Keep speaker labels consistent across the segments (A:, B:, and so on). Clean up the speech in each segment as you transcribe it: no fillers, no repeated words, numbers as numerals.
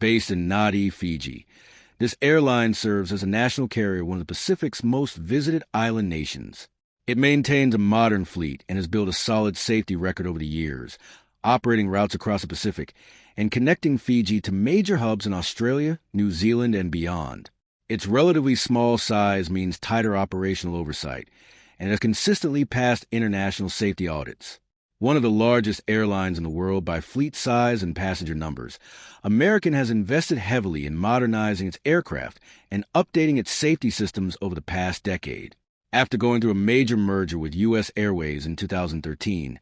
A: Based in Nadi, Fiji, this airline serves as a national carrier of one of the Pacific's most visited island nations. It maintains a modern fleet and has built a solid safety record over the years, operating routes across the Pacific and connecting Fiji to major hubs in Australia, New Zealand, and beyond. Its relatively small size means tighter operational oversight, and has consistently passed international safety audits. One of the largest airlines in the world by fleet size and passenger numbers, American has invested heavily in modernizing its aircraft and updating its safety systems over the past decade. After going through a major merger with U.S. Airways in 2013,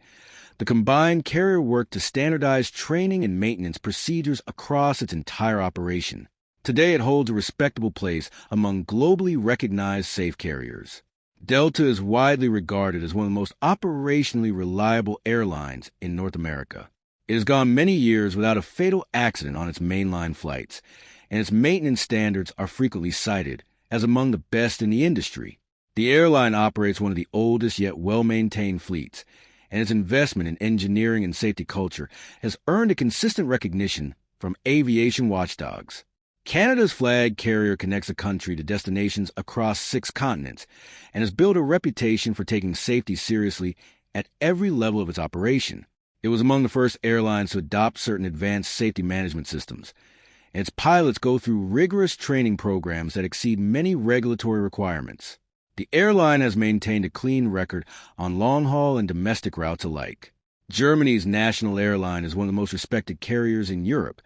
A: the combined carrier worked to standardize training and maintenance procedures across its entire operation. Today it holds a respectable place among globally recognized safe carriers. Delta is widely regarded as one of the most operationally reliable airlines in North America. It has gone many years without a fatal accident on its mainline flights, and its maintenance standards are frequently cited as among the best in the industry. The airline operates one of the oldest yet well-maintained fleets, and its investment in engineering and safety culture has earned a consistent recognition from aviation watchdogs. Canada's flag carrier connects the country to destinations across 6 continents and has built a reputation for taking safety seriously at every level of its operation. It was among the first airlines to adopt certain advanced safety management systems, and its pilots go through rigorous training programs that exceed many regulatory requirements. The airline has maintained a clean record on long-haul and domestic routes alike. Germany's national airline is one of the most respected carriers in Europe,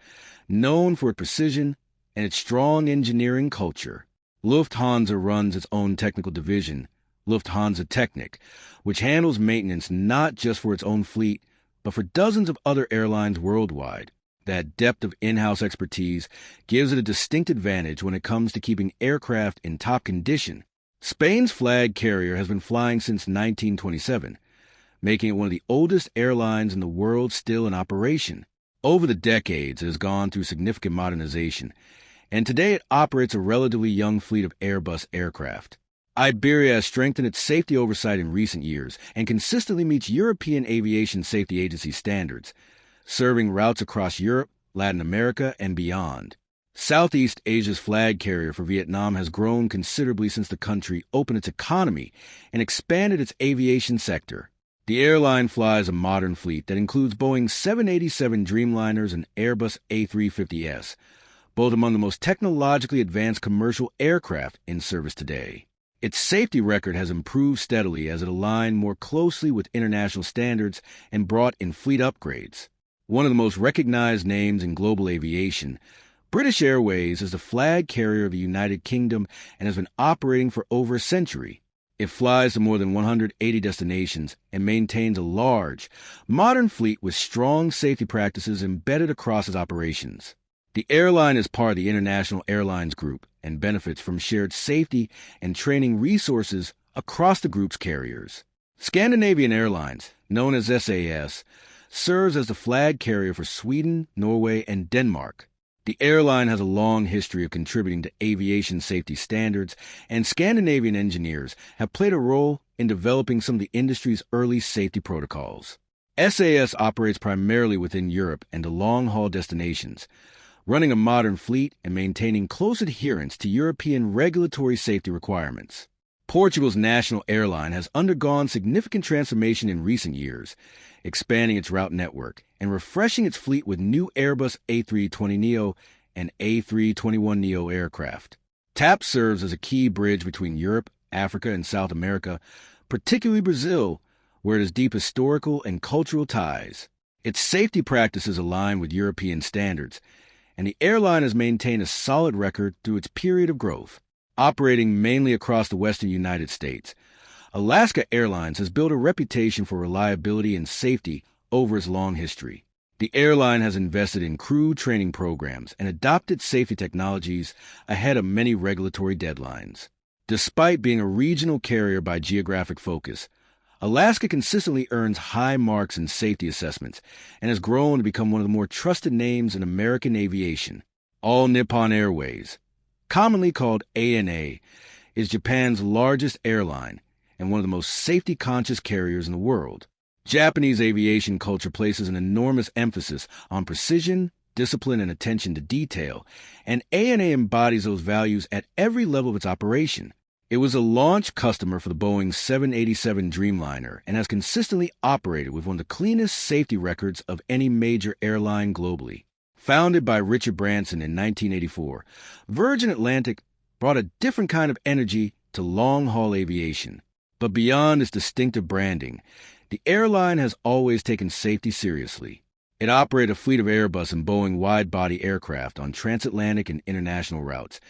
A: known for its precision and its strong engineering culture. Lufthansa runs its own technical division, Lufthansa Technik, which handles maintenance not just for its own fleet, but for dozens of other airlines worldwide. That depth of in-house expertise gives it a distinct advantage when it comes to keeping aircraft in top condition. Spain's flag carrier has been flying since 1927, making it one of the oldest airlines in the world still in operation. Over the decades, it has gone through significant modernization, and today it operates a relatively young fleet of Airbus aircraft. Iberia has strengthened its safety oversight in recent years and consistently meets European Aviation Safety Agency standards, serving routes across Europe, Latin America, and beyond. Southeast Asia's flag carrier for Vietnam has grown considerably since the country opened its economy and expanded its aviation sector. The airline flies a modern fleet that includes Boeing 787 Dreamliners and Airbus A350s, both among the most technologically advanced commercial aircraft in service today. Its safety record has improved steadily as it aligned more closely with international standards and brought in fleet upgrades. One of the most recognized names in global aviation, British Airways is the flag carrier of the United Kingdom and has been operating for over a century. It flies to more than 180 destinations and maintains a large, modern fleet with strong safety practices embedded across its operations. The airline is part of the International Airlines Group and benefits from shared safety and training resources across the group's carriers. Scandinavian Airlines, known as SAS, serves as the flag carrier for Sweden, Norway, and Denmark. The airline has a long history of contributing to aviation safety standards, and Scandinavian engineers have played a role in developing some of the industry's early safety protocols. SAS operates primarily within Europe and to long-haul destinations, running a modern fleet and maintaining close adherence to European regulatory safety requirements. Portugal's national airline has undergone significant transformation in recent years, expanding its route network and refreshing its fleet with new Airbus A320neo and A321neo aircraft. TAP serves as a key bridge between Europe, Africa, and South America, particularly Brazil, where it has deep historical and cultural ties. Its safety practices align with European standards, and the airline has maintained a solid record through its period of growth. Operating mainly across the western United States, Alaska Airlines has built a reputation for reliability and safety over its long history. The airline has invested in crew training programs and adopted safety technologies ahead of many regulatory deadlines. Despite being a regional carrier by geographic focus, Alaska consistently earns high marks in safety assessments and has grown to become one of the more trusted names in American aviation. All Nippon Airways, commonly called ANA, is Japan's largest airline and one of the most safety-conscious carriers in the world. Japanese aviation culture places an enormous emphasis on precision, discipline, and attention to detail, and ANA embodies those values at every level of its operation. It was a launch customer for the Boeing 787 Dreamliner and has consistently operated with one of the cleanest safety records of any major airline globally. Founded by Richard Branson in 1984, Virgin Atlantic brought a different kind of energy to long-haul aviation. But beyond its distinctive branding, the airline has always taken safety seriously. It operated a fleet of Airbus and Boeing wide-body aircraft on transatlantic and international routes,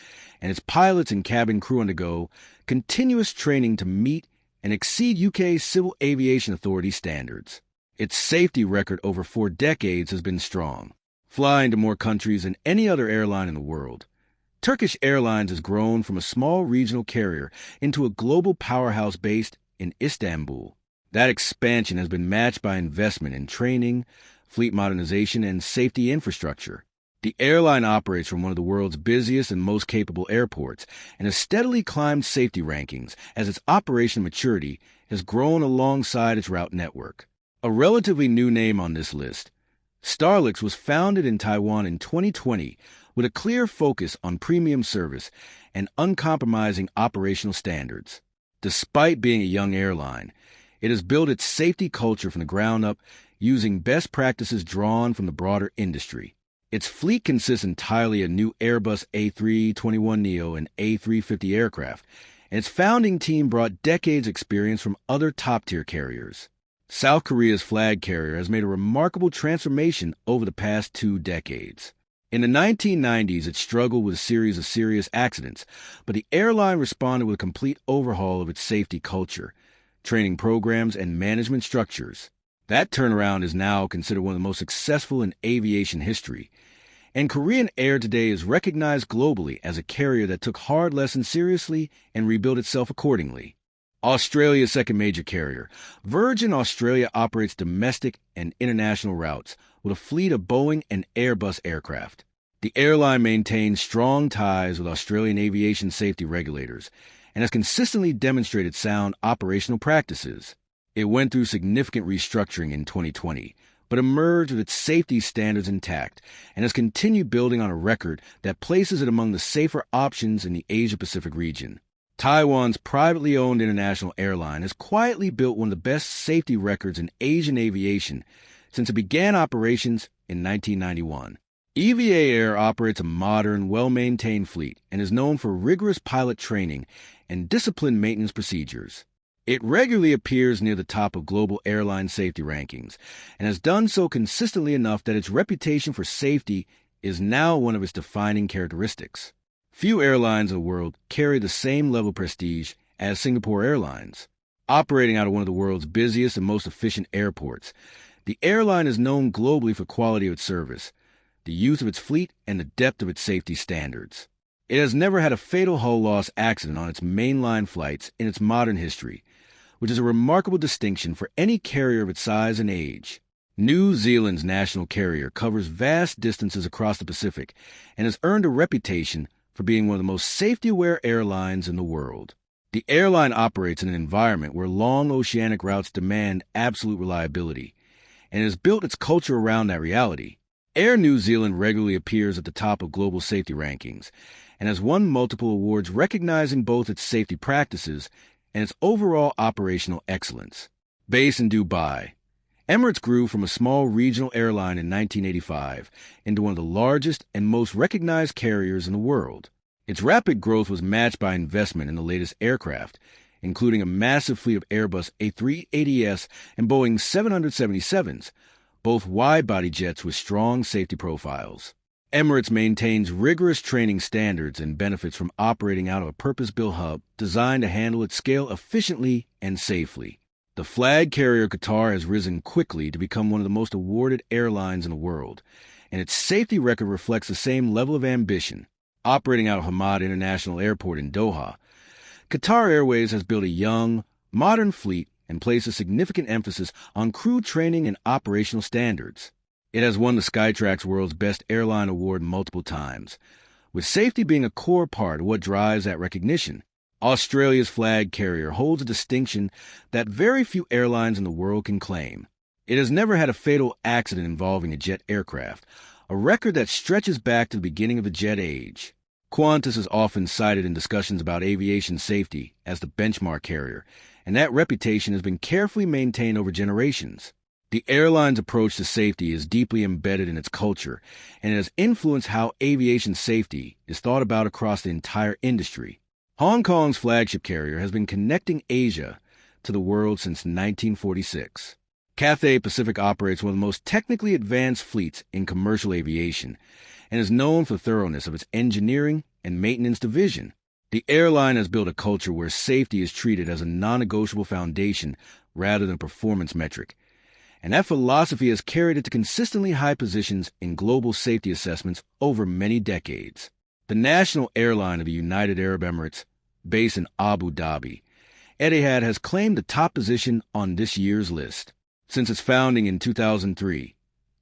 A: and its pilots and cabin crew undergo continuous training to meet and exceed UK Civil Aviation Authority standards. Its safety record over 4 decades has been strong, flying to more countries than any other airline in the world. Turkish Airlines has grown from a small regional carrier into a global powerhouse based in Istanbul. That expansion has been matched by investment in training, fleet modernization, and safety infrastructure. The airline operates from one of the world's busiest and most capable airports and has steadily climbed safety rankings as its operation maturity has grown alongside its route network. A relatively new name on this list, STARLUX was founded in Taiwan in 2020 with a clear focus on premium service and uncompromising operational standards. Despite being a young airline, it has built its safety culture from the ground up using best practices drawn from the broader industry. Its fleet consists entirely of new Airbus A321neo and A350 aircraft, and its founding team brought decades' experience from other top-tier carriers. South Korea's flag carrier has made a remarkable transformation over the past 2 decades. In the 1990s, it struggled with a series of serious accidents, but the airline responded with a complete overhaul of its safety culture, training programs, and management structures. That turnaround is now considered one of the most successful in aviation history, and Korean Air today is recognized globally as a carrier that took hard lessons seriously and rebuilt itself accordingly. Australia's second major carrier, Virgin Australia operates domestic and international routes with a fleet of Boeing and Airbus aircraft. The airline maintains strong ties with Australian aviation safety regulators and has consistently demonstrated sound operational practices. It went through significant restructuring in 2020, but emerged with its safety standards intact and has continued building on a record that places it among the safer options in the Asia-Pacific region. Taiwan's privately owned international airline has quietly built one of the best safety records in Asian aviation since it began operations in 1991. EVA Air operates a modern, well-maintained fleet and is known for rigorous pilot training and disciplined maintenance procedures. It regularly appears near the top of global airline safety rankings and has done so consistently enough that its reputation for safety is now one of its defining characteristics. Few airlines in the world carry the same level of prestige as Singapore Airlines. Operating out of one of the world's busiest and most efficient airports, the airline is known globally for quality of its service, the youth of its fleet, and the depth of its safety standards. It has never had a fatal hull loss accident on its mainline flights in its modern history, which is a remarkable distinction for any carrier of its size and age. New Zealand's national carrier covers vast distances across the Pacific and has earned a reputation for being one of the most safety-aware airlines in the world. The airline operates in an environment where long oceanic routes demand absolute reliability, and has built its culture around that reality. Air New Zealand regularly appears at the top of global safety rankings and has won multiple awards recognizing both its safety practices and its overall operational excellence. Based in Dubai, Emirates grew from a small regional airline in 1985 into one of the largest and most recognized carriers in the world. Its rapid growth was matched by investment in the latest aircraft, including a massive fleet of Airbus A380s and Boeing 777s, both wide-body jets with strong safety profiles. Emirates maintains rigorous training standards and benefits from operating out of a purpose-built hub designed to handle its scale efficiently and safely. The flag carrier Qatar has risen quickly to become one of the most awarded airlines in the world, and its safety record reflects the same level of ambition. Operating out of Hamad International Airport in Doha, Qatar Airways has built a young, modern fleet and placed a significant emphasis on crew training and operational standards. It has won the Skytrax World's Best Airline Award multiple times, with safety being a core part of what drives that recognition. Australia's flag carrier holds a distinction that very few airlines in the world can claim. It has never had a fatal accident involving a jet aircraft, a record that stretches back to the beginning of the jet age. Qantas is often cited in discussions about aviation safety as the benchmark carrier, and that reputation has been carefully maintained over generations. The airline's approach to safety is deeply embedded in its culture, and it has influenced how aviation safety is thought about across the entire industry. Hong Kong's flagship carrier has been connecting Asia to the world since 1946. Cathay Pacific operates one of the most technically advanced fleets in commercial aviation and is known for the thoroughness of its engineering and maintenance division. The airline has built a culture where safety is treated as a non-negotiable foundation rather than a performance metric, and that philosophy has carried it to consistently high positions in global safety assessments over many decades. The national airline of the United Arab Emirates, based in Abu Dhabi, Etihad has claimed the top position on this year's list. Since its founding in 2003,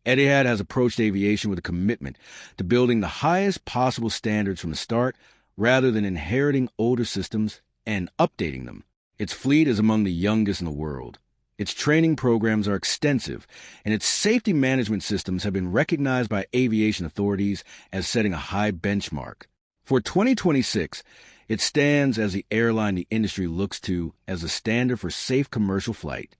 A: Etihad has approached aviation with a commitment to building the highest possible standards from the start rather than inheriting older systems and updating them. Its fleet is among the youngest in the world. Its training programs are extensive, and its safety management systems have been recognized by aviation authorities as setting a high benchmark. For 2026, it stands as the airline the industry looks to as a standard for safe commercial flight.